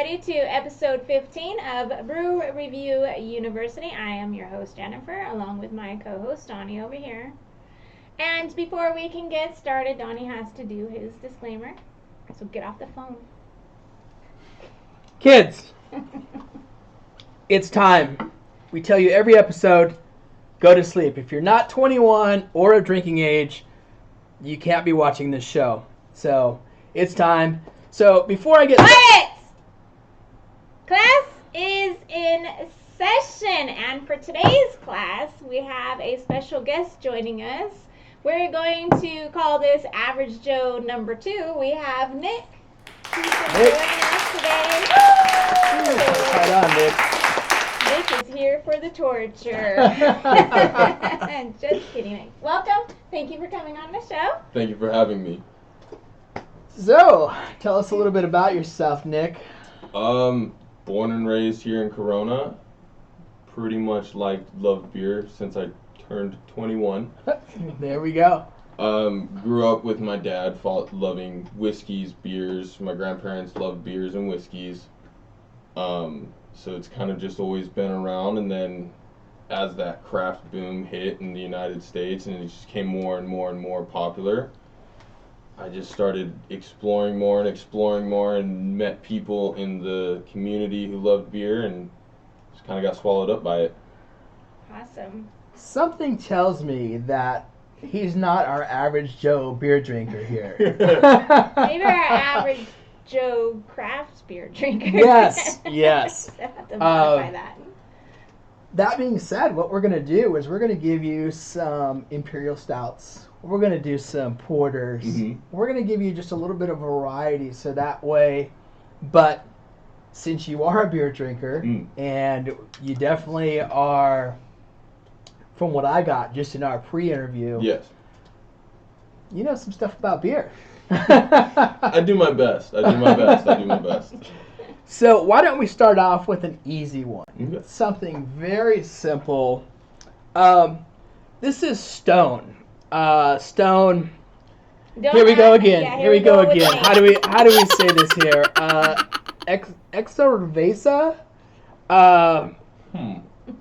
everybody, to episode 15 of Brew Review University. I am your host, Jennifer, along with my co-host, Donnie, over here. And before we can get started, Donnie has to do his disclaimer. So get off the phone. Kids, it's time. We tell you every episode, go to sleep. If you're not 21 or of drinking age, you can't be watching this show. So, it's time. So, before I get... Quiet! Class is in session, and for today's class, we have a special guest joining us. We're going to call this Average Joe number 2. We have Nick. He's joining us today. Right on, Nick. Nick is here for the torture. Just kidding, Nick. Welcome. Thank you for coming on the show. Thank you for having me. So, tell us a little bit about yourself, Nick. Born and raised here in Corona. Pretty much loved beer since I turned 21. There we go. Grew up with my dad loving whiskeys, beers. My grandparents loved beers and whiskeys. So it's kind of just always been around. And then as that craft boom hit in the United States and it just became more and more and more popular, I just started exploring more and met people in the community who loved beer and just kind of got swallowed up by it. Awesome. Something tells me that he's not our average Joe beer drinker here. Maybe our average Joe craft beer drinker. Yes. I have to modify that. That being said, what we're going to do is we're going to give you some Imperial Stouts. We're going to do some porters. Mm-hmm. We're going to give you just a little bit of variety so that way, but since you are a beer drinker and you definitely are, from what I got just in our pre-interview, yes, you know some stuff about beer. I do my best. So why don't we start off with an easy one? Okay. Something very simple. This is Stone. Stone. Here we go again. Yeah, here we go again. How do we say this here? Exorvesa?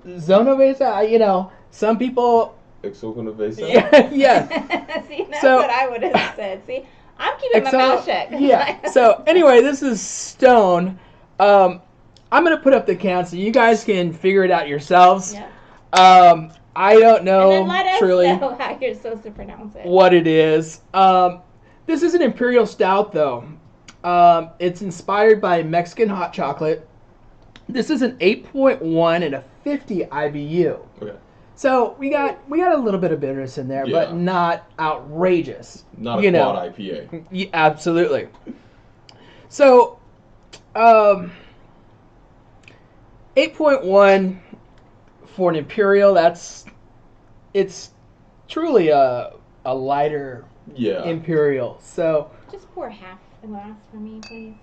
Zonovesa? You know, some people. Exoconavesa? Yeah. See, that's what I would have said. See, I'm keeping my mouth shut. Yeah. So anyway, this is Stone. I'm gonna put up the count so you guys can figure it out yourselves. Yeah. I don't know and then let truly us know how you're supposed to pronounce it. what it is. This is an Imperial Stout, though. It's inspired by Mexican hot chocolate. This is an 8.1 and a 50 IBU. Okay. So we got a little bit of bitterness in there, but not outrageous. Not a quad IPA. Yeah, absolutely. So, 8.1 for an Imperial. It's truly a lighter Imperial. So just pour half the glass for me, please.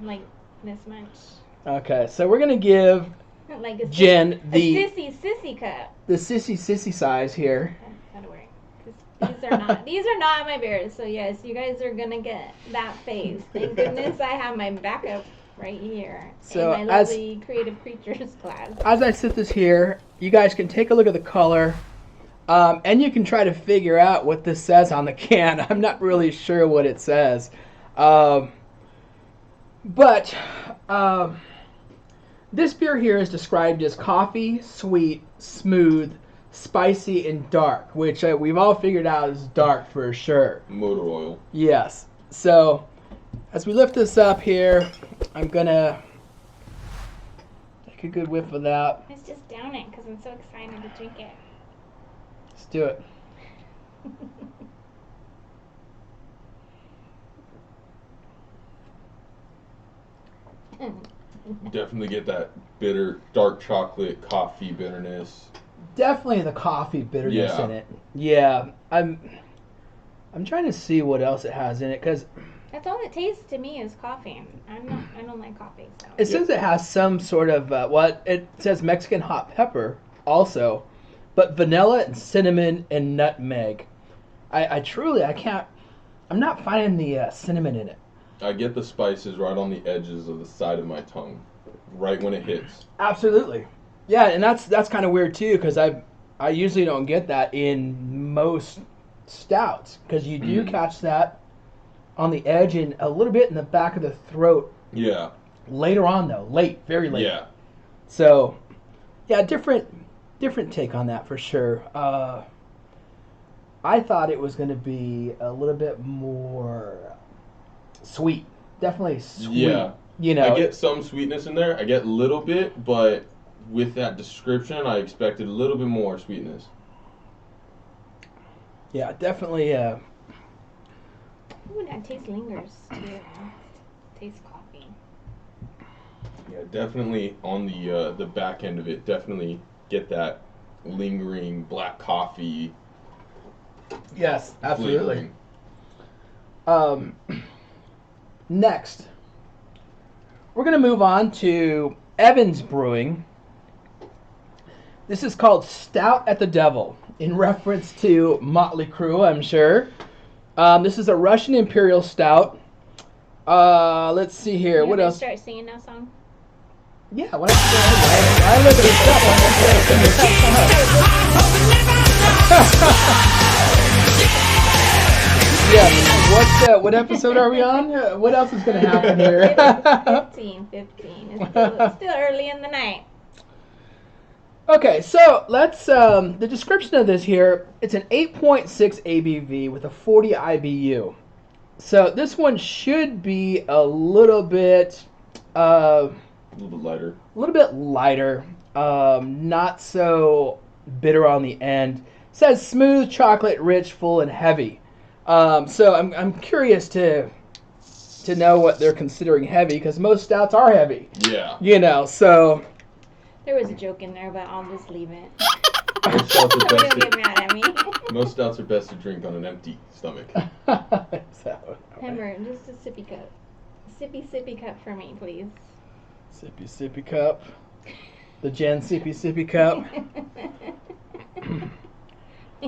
Like this much. Okay, so we're gonna give like Jen the sissy cup. The sissy size here. Okay, that'll work. These are not my beers. So yes, you guys are gonna get that phase. Thank goodness I have my backup right here. So in my lovely Creative Creatures class. As I sit this here, you guys can take a look at the color, and you can try to figure out what this says on the can. I'm not really sure what it says, but this beer here is described as coffee, sweet, smooth, spicy, and dark, which we've all figured out is dark for sure. Motor oil. Yes. So as we lift this up here, I'm gonna take a good whiff of that. Let's just down it because I'm so excited to drink it. Let's do it. Definitely get that bitter, dark chocolate, coffee bitterness. Definitely the coffee bitterness in it. Yeah, I'm trying to see what else it has in it because that's all it tastes to me is coffee. I don't like coffee. So. It says it has some sort of it says Mexican hot pepper also, but vanilla and cinnamon and nutmeg. I truly can't. I'm not finding the cinnamon in it. I get the spices right on the edges of the side of my tongue, right when it hits. Absolutely. Yeah, and that's kind of weird too, because I usually don't get that in most stouts, because you do catch that on the edge and a little bit in the back of the throat. Yeah. Later on though, very late. Yeah. So, yeah, different take on that for sure. I thought it was going to be a little bit more sweet. Definitely sweet. Yeah. You know, I get some sweetness in there. I get a little bit, but with that description, I expected a little bit more sweetness. Yeah, definitely. Ooh, that taste lingers too. Tastes coffee. Yeah, definitely on the back end of it. Definitely get that lingering black coffee. Yes, absolutely. Flavoring. Next, we're going to move on to Evans Brewing. This is called Stout at the Devil, in reference to Motley Crue, I'm sure. This is a Russian Imperial Stout. Let's see here. What else? Start singing that song? Yeah, what else? I look at this Yeah, what episode are we on? What else is going to happen here? 15. It's still early in the night. Okay, so let's, the description of this here, it's an 8.6 ABV with a 40 IBU. So this one should be a little bit lighter. A little bit lighter, not so bitter on the end. It says smooth, chocolate, rich, full, and heavy. So I'm curious to know what they're considering heavy, because most stouts are heavy. Yeah. You know, so. There was a joke in there, but I'll just leave it. Most stouts are Don't get mad at me. Most stouts are best to drink on an empty stomach. Remember, just a sippy cup. Sippy cup for me, please. Sippy cup. The Jen sippy cup.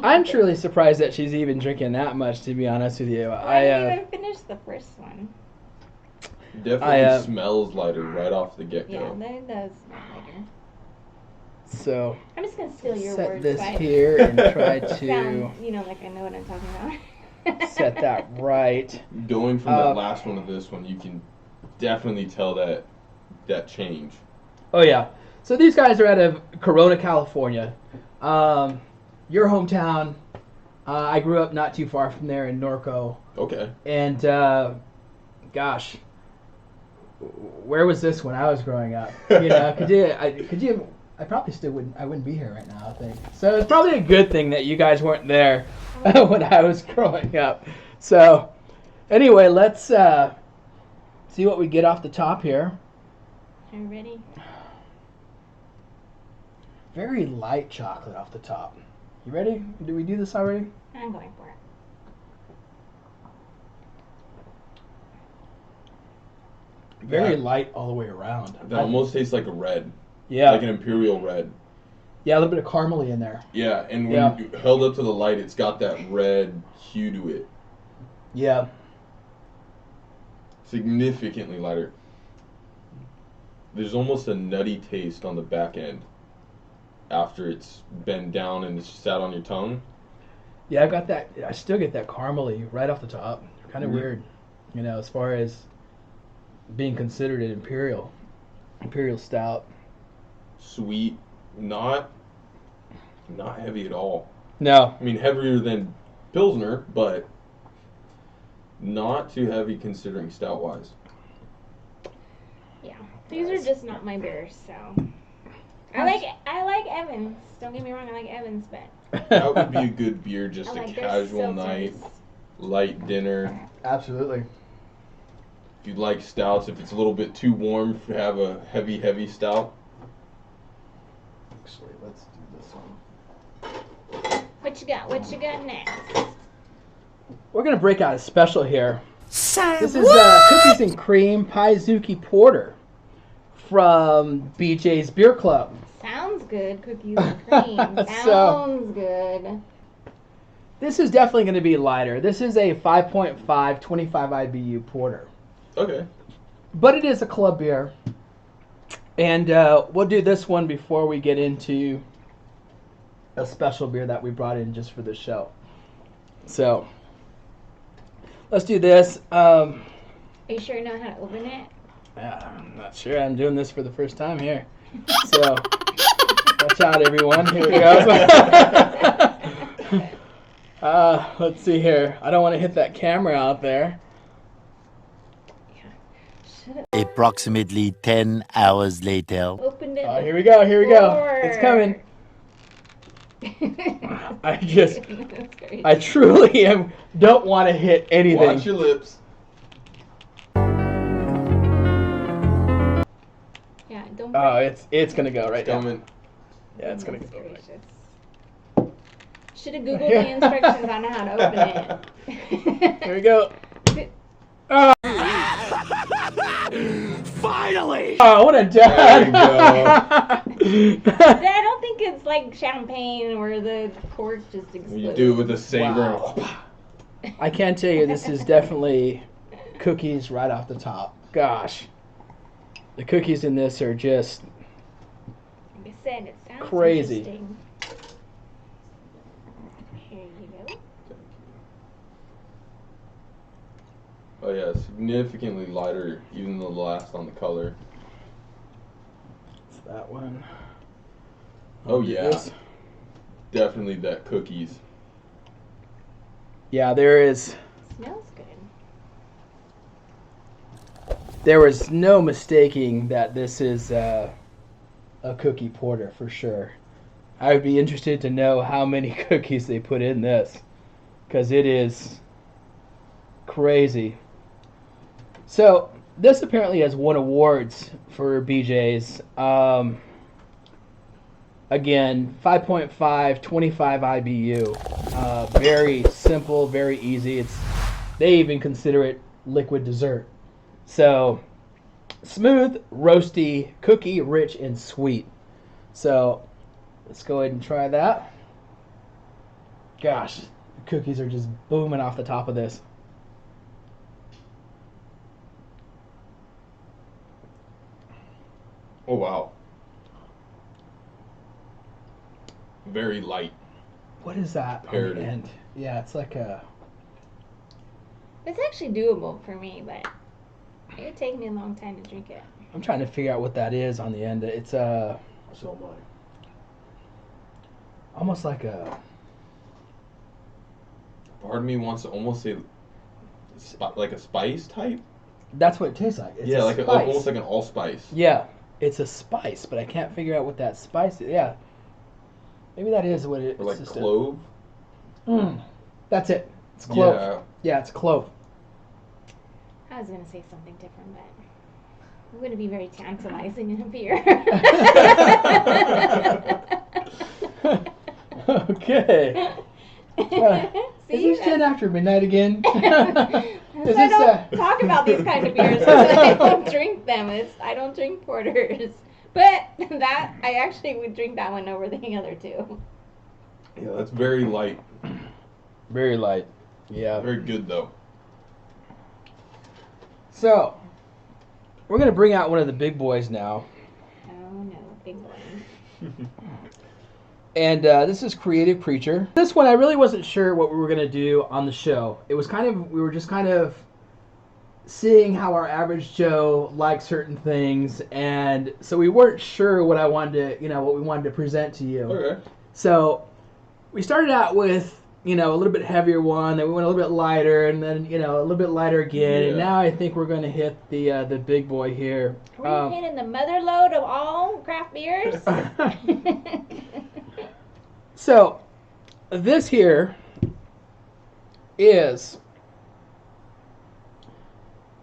I'm truly surprised that she's even drinking that much, to be honest with you. I didn't even finish the first one. Definitely smells lighter right off the get-go. Yeah, that does smell lighter. So I'm just going to steal your set words. this here and try to sound, like I know what I'm talking about. set that right. Going from that last one to this one, you can definitely tell that change. Oh, yeah. So these guys are out of Corona, California. Your hometown. I grew up not too far from there in Norco. Okay. And, gosh, where was this when I was growing up? You know, I probably still wouldn't be here right now, I think. So it's probably a good thing that you guys weren't there when I was growing up. So, anyway, let's see what we get off the top here. Are you ready? Very light chocolate off the top. You ready? Did we do this already? I'm going for it. Very light all the way around. That almost tastes like a red. Yeah. Like an Imperial red. Yeah, a little bit of caramely in there. Yeah, and when you held up to the light, it's got that red hue to it. Yeah. Significantly lighter. There's almost a nutty taste on the back end after it's been down and it's sat on your tongue. Yeah, I got that. I still get that caramely right off the top. Kind of weird, you know, as far as being considered an Imperial Stout. Sweet, not heavy at all. No. I mean, heavier than Pilsner, but not too heavy considering stout-wise. Yeah, these are just not my beers, so. I like Evans. Don't get me wrong, I like Evans, but. That would be a good beer, just a like casual night, light dinner. Absolutely. If you like stouts, if it's a little bit too warm, have a heavy stout. Actually, let's do this one. What you got next? We're going to break out a special here. Say This is Cookies and Cream Piezuki Porter from BJ's Beer Club. Sounds good, cookies and cream. Sounds good. This is definitely going to be lighter. This is a 5.5, 25 IBU porter. Okay. But it is a club beer. And we'll do this one before we get into a special beer that we brought in just for the show. So, let's do this. Are you sure you know how to open it? I'm not sure. I'm doing this for the first time here. So, watch out, everyone. Here we go. Let's see here. I don't want to hit that camera out there. Approximately 10 hours later. Opened it. Oh, here we go. It's coming. I truly don't want to hit anything. Watch your lips. Yeah, don't. Oh, it's gonna go right now. Coming. Yeah, it's gonna go right. Should have Googled the instructions on how to open it. Here we go. Oh. Finally! Oh, what a dud! There you go. I don't think it's like champagne where the cork just explodes. You do it with a saber. Wow. I can tell you this is definitely cookies right off the top. Gosh. The cookies in this are just Like I said, it sounds crazy. interesting. Here you go. Oh yeah, significantly lighter even than the last on the color. It's that one. Oh yeah. This. Definitely that cookies. Yeah, there is. Smells good. There was no mistaking that this is a cookie porter for sure. I would be interested to know how many cookies they put in this, because it is crazy. So this apparently has won awards for BJ's. Again, 5.5, 25 IBU. Very simple, very easy. They even consider it liquid dessert. So, smooth, roasty, cookie, rich, and sweet. So, let's go ahead and try that. Gosh, the cookies are just booming off the top of this. Oh wow. Very light. What is that Parody. on the end? Yeah, it's like a... It's actually doable for me, but it would take me a long time to drink it. I'm trying to figure out what that is on the end. It's So am I. almost like a... Part of me wants to almost say like a spice type. That's what it tastes like. It's Yeah, a like spice. almost like an allspice. Yeah, it's a spice, but I can't figure out what that spice is. Yeah. Maybe that is what it is. Or like clove. That's it. It's clove. Yeah. Yeah, it's clove. I was going to say something different, but it wouldn't be very tantalizing in a beer. Okay. Is See? this 10 after midnight again? I don't talk about these kind of beers because I don't drink them. I don't drink porters. But that, I actually would drink that one over the other two. Yeah, that's very light. Very light. Yeah. Very good though. So, we're going to bring out one of the big boys now. Oh no, big boy. And this is Creative Preacher. This one I really wasn't sure what we were going to do on the show. It was we were just kind of seeing how our average Joe likes certain things, and so we weren't sure what what we wanted to present to you. Okay. So we started out with, a little bit heavier one, then we went a little bit lighter, and then, a little bit lighter again, and now I think we're going to hit the big boy here. Are we hitting the mother lode of all craft beers? So, this here is,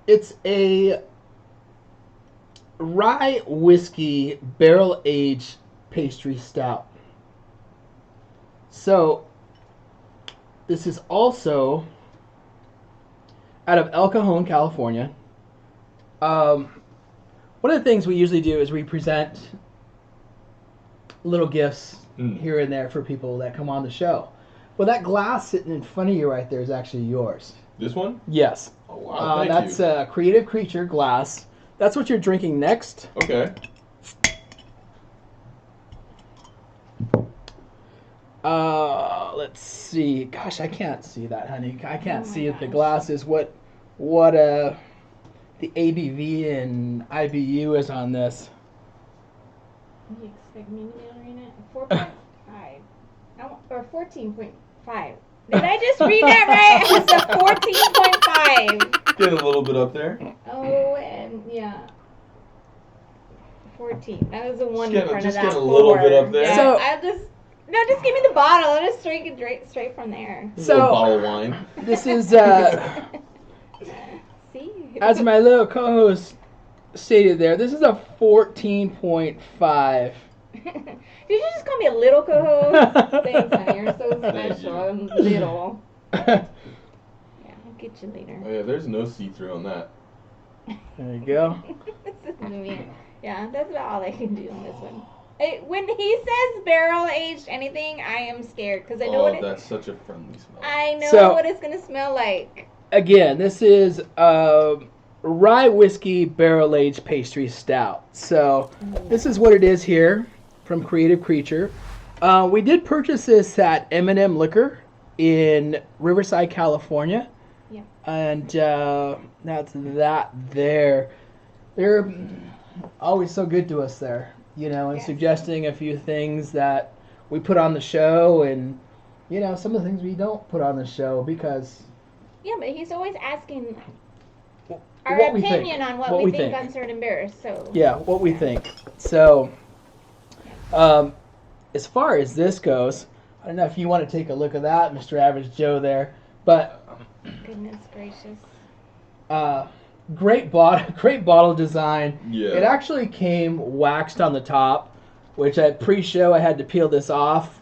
it's a rye whiskey barrel-aged pastry stout. So, this is also out of El Cajon, California. One of the things we usually do is we present little gifts here and there for people that come on the show. Well, that glass sitting in front of you right there is actually yours. This one? Yes. Oh, wow, thank that's you. a Creative Creature glass. That's what you're drinking next. Okay. Let's see. Gosh, I can't see that, honey. I can't see the gosh. glasses. What the ABV and IBU is on this. You expect me to read it? 4.5. Or 14.5. Did I just read that right? It's a 14.5. Getting a little bit up there. Oh, and yeah. 14. That was the one in Just front of getting that. a little bit up there. Yeah, So- just give me the bottle. I'll just drink it straight from there. A little So bottle of wine. this is See? as my little co-host stated there. This is a 14.5. Did you just call me a little co-host? Thanks, honey. You're so special. I'm little. Yeah, I'll get you later. Oh yeah, there's no see-through on that. There you go. This is me. Yeah, that's about all I can do on this one. When he says barrel-aged anything, I am scared because I know Oh, that's such a friendly smell. I know So- what it's gonna smell like. Again, this is rye whiskey barrel-aged pastry stout. So this is what it is here from Creative Creature. We did purchase this at M&M Liquor in Riverside, California. Yeah. And that's that there. They're always so good to us there, you know, and Yes. suggesting a few things that we put on the show and, you know, some of the things we don't put on the show because Yeah, but he's always asking our what we think. opinion on what we think on certain beers. So yeah, what we think. So, as far as this goes, I don't know if you want to take a look at that, Mr. Average Joe there, but goodness gracious. great bottle design. Yeah. It actually came waxed on the top, which at pre-show I had to peel this off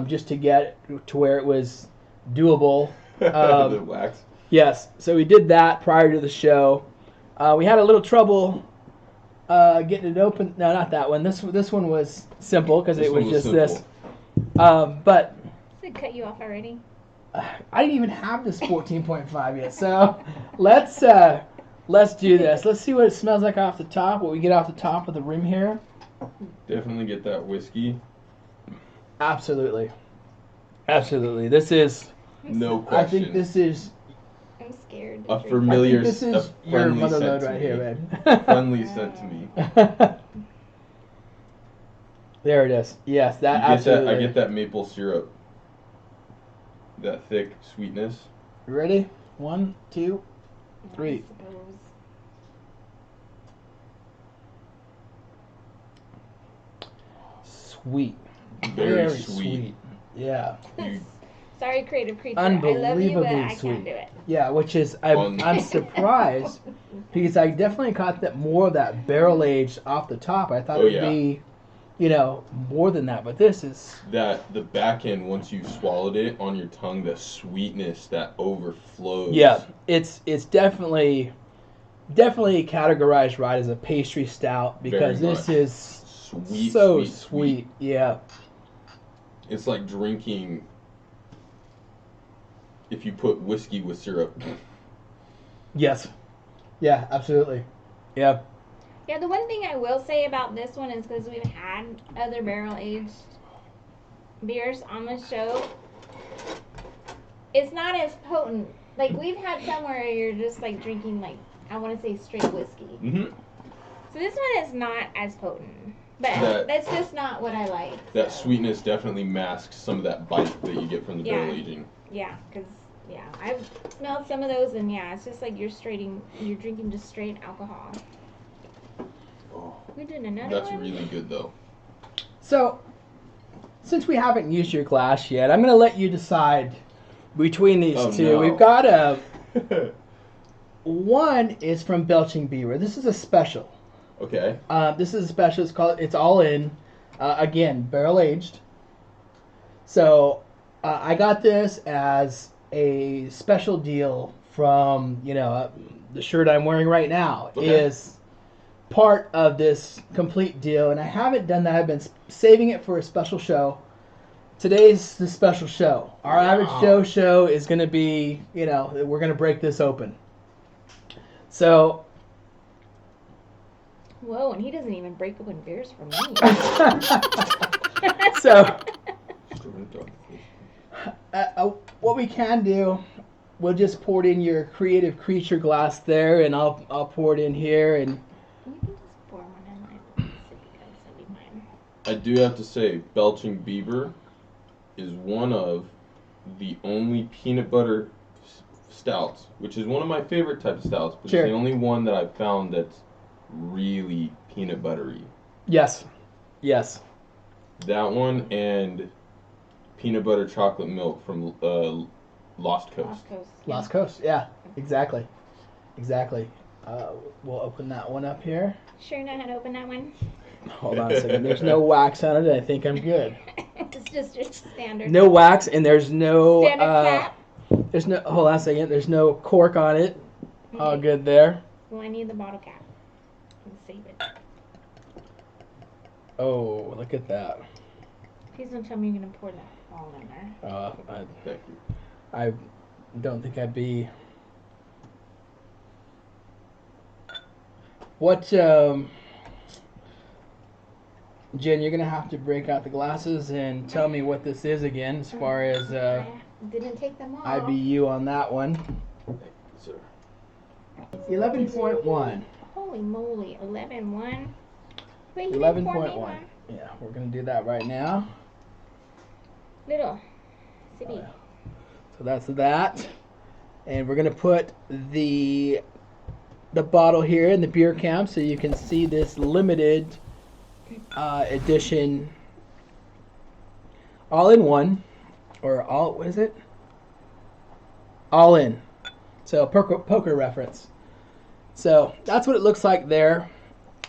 just to get to where it was doable. The wax. Yes, so we did that prior to the show. We had a little trouble getting it open. No, not that one. This one was simple because it was just this. But Did it cut you off already? I didn't even have this 14.5 yet. So let's do this. Let's see what it smells like off the top. What we get off the top of the rim here. Definitely get that whiskey. Absolutely. This is. No I question. think this is. I'm scared. A to drink. I familiar, think this a is your friendly mother scent load to right me. here, man. Friendly scent to me. There it is. Yes, that You get absolutely. that, I get that maple syrup. That thick sweetness. You ready? 1, 2, I 3. suppose. Sweet. Very sweet. Yeah. You, Sorry, Creative Creature. I love you, but Unbelievably I sweet. can't do it. Yeah, which is I'm surprised because I definitely got that more of that barrel aged off the top. I thought Oh, it'd yeah. be, you know, more than that, but this is the back end, once you swallowed it on your tongue, the sweetness that overflows. yeah, it's definitely categorized right as a pastry stout because Very this much. is Sweet, so sweet, sweet. Yeah. It's like drinking if you put whiskey with syrup. Yes. Yeah, absolutely. Yeah. Yeah, the one thing I will say about this one is because we've had other barrel-aged beers on the show, it's not as potent. Like, we've had some where you're just, like, drinking, like, I want to say straight whiskey. Mm-hmm. So this one is not as potent. But that's just not what I like. That so. sweetness definitely masks some of that bite that you get from the Yeah. barrel aging. Yeah, because, yeah, I've smelled some of those, and, yeah, it's just like you're drinking just straight alcohol. Oh, We're doing another that's one? really good though. So, since we haven't used your glass yet, I'm going to let you decide between these Oh, two. no. We've got a one is from Belching Beaver. This is a special. Okay. This is a special. It's all in. Again, barrel aged. So I got this as a special deal from the shirt I'm wearing right now Okay. is part of this complete deal, and I haven't done that. I've been saving it for a special show, today's the special show. Our average show is going to be, we're going to break this open. So. Whoa, and he doesn't even break open beers for me. So. What we can do, we'll just pour it in your creative creature glass there, and I'll pour it in here, and. You can just pour one in my sippy cups. That'd be fine. I do have to say, Belching Beaver is one of the only peanut butter stouts, which is one of my favorite types of stouts, but Sure. it's the only one that I've found that's really peanut buttery. Yes. That one and peanut butter chocolate milk from Lost Coast. Lost Coast, yeah, exactly. We'll open that one up here. Sure know how to open that one? Hold on a second. There's no wax on it. I think I'm good. It's just your standard. No wax, and there's no. Standard cap. There's no. Hold on a second. There's no cork on it. All good there. Well, I need the bottle cap. Let's save it. Oh, look at that. Please don't tell me you're gonna pour that all in there. Thank you. I don't think I'd be. What, Jen, you're going to have to break out the glasses and tell me what this is again as far as I didn't take them off. IBU on that one. Thank you, sir. 11.1. Holy moly, 11.1. Wait, 11.1. Yeah, we're going to do that right now. Little. Sippy. So that's that. And we're going to put the bottle here in the beer camp so you can see this limited edition all in one, or all, what is it? All in. So poker reference. So that's what it looks like there.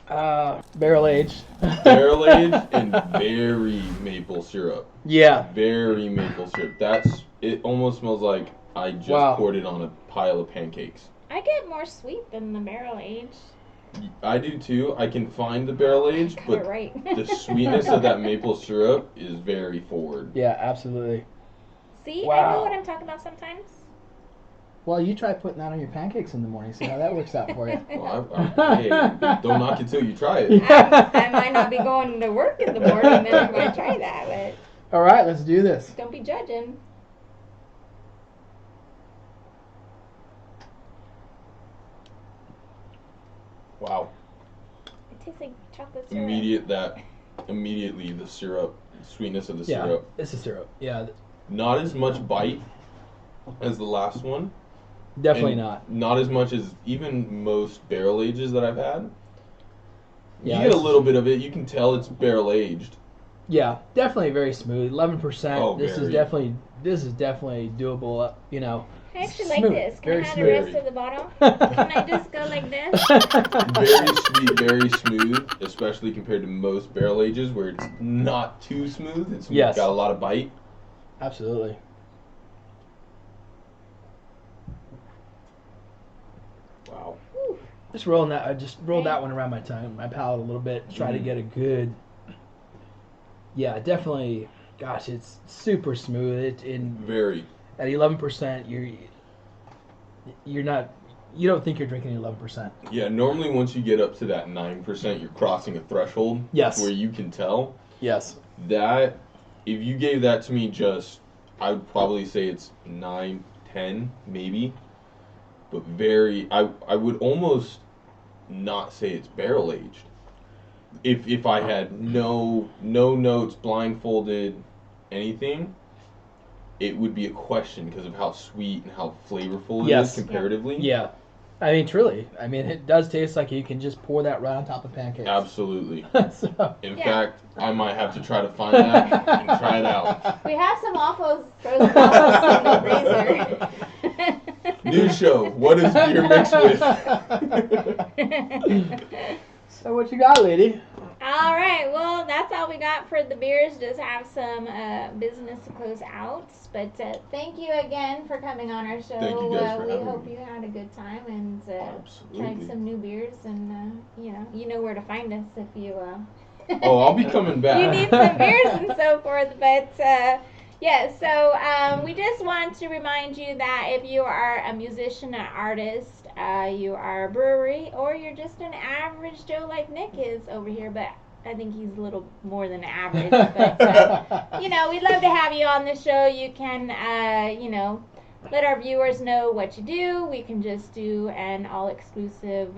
Barrel aged. Barrel aged and very maple syrup. Yeah. Very maple syrup. It almost smells like I just poured it on a pile of pancakes. I get more sweet than the barrel aged. I do too. I can find the barrel aged, but right. the sweetness of that maple syrup is very forward. Yeah, absolutely. See, Wow. I know what I'm talking about sometimes. Well, you try putting that on your pancakes in the morning. See how that works out for you. Well, hey, don't knock it till you try it. I might not be going to work in the morning, then I might try that, but All right, let's do this. don't be judging. Wow. It tastes like chocolate syrup. Immediately the syrup, sweetness of the Yeah, syrup. it's a syrup. Yeah, Not as much bite as the last one. definitely And not. Not as much as even most barrel ages that I've had. Yeah, You get a little bit of it. You can tell it's barrel aged. Yeah, definitely very smooth. 11%. Oh, this is definitely doable. I actually smooth, like this. Can very I have smooth. the rest of the bottle? Can I just go like this? Very sweet, very smooth, especially compared to most barrel ages where it's not too smooth. It's Yes. got a lot of bite. Absolutely. Wow. Whew. Just rolling that. I just rolled that one around my tongue, my palate a little bit. Try to get a good. Yeah, definitely. Gosh, it's super smooth. Very. At 11%, you're not. You don't think you're drinking 11%. Yeah, normally once you get up to that 9%, you're crossing a threshold. Yes. Where you can tell. Yes. That, if you gave that to me I would probably say it's 9, 10, maybe. But I would almost not say it's barrel aged. If I had no notes, blindfolded, anything, it would be a question because of how sweet and how flavorful it is comparatively. Yeah. I mean, truly. I mean, it does taste like you can just pour that right on top of pancakes. Absolutely. So. In fact, I might have to try to find that and try it out. We have some frozen waffles in the freezer. New show. What is beer mixed with? So what you got, lady? All right, well, that's all we got for the beers. Just have some business to close out. But thank you again for coming on our show. Thank you guys for we having hope me. you had a good time and tried Absolutely. some new beers. And you know where to find us if you Oh, I'll be coming back. You need some beers and so forth, but yeah, so we just want to remind you that if you are a musician, an artist, you are a brewery, or you're just an average Joe like Nick is over here, but I think he's a little more than average. But, we'd love to have you on the show. You can, let our viewers know what you do. We can just do an all-exclusive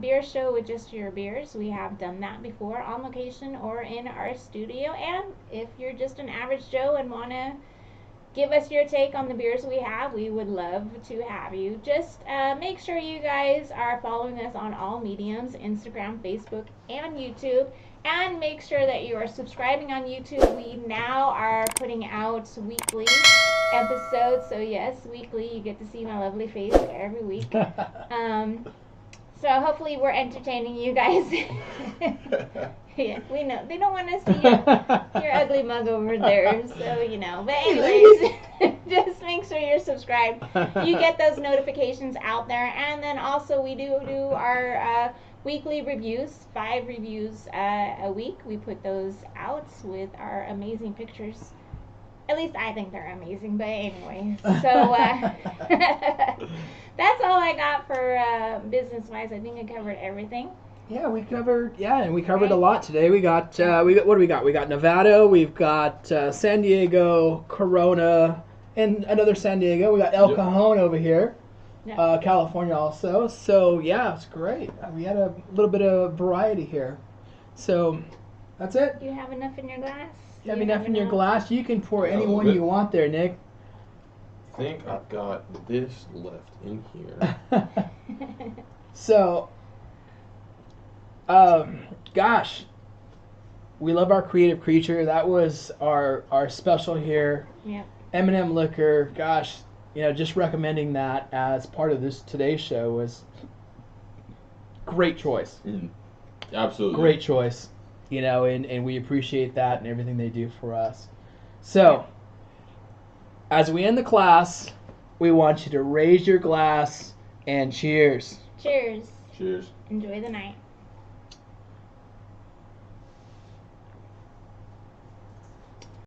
beer show with just your beers. We have done that before on location or in our studio. And if you're just an average Joe and want to give us your take on the beers we have, we would love to have you. Just make sure you guys are following us on all mediums, Instagram, Facebook, and YouTube. And make sure that you are subscribing on YouTube. We now are putting out weekly episodes. So yes, weekly. You get to see my lovely face every week. So hopefully we're entertaining you guys. Yeah, we know. They don't want to see your ugly mug over there. So, But anyways, just make sure you're subscribed. You get those notifications out there. And then also we do our weekly reviews, 5 reviews a week. We put those out with our amazing pictures. At least I think they're amazing, but anyway. So that's all I got for business-wise. I think I covered everything. Yeah, we covered a lot today. We got what do we got? We got Nevada, we've got San Diego, Corona, and another San Diego. We got El Cajon over here. Yeah. California also. So yeah, it's great. We had a little bit of variety here. So that's it. You have enough in your glass? You have enough in your glass. You can pour any one you want there, Nick. I think I've got this left in here. So, gosh, we love our creative creature. That was our special here. Yeah. M&M Liquor. Gosh, just recommending that as part of today's show was great choice. Absolutely. Great choice. And we appreciate that and everything they do for us. So, as we end the class, we want you to raise your glass and cheers. Cheers. Cheers. Enjoy the night.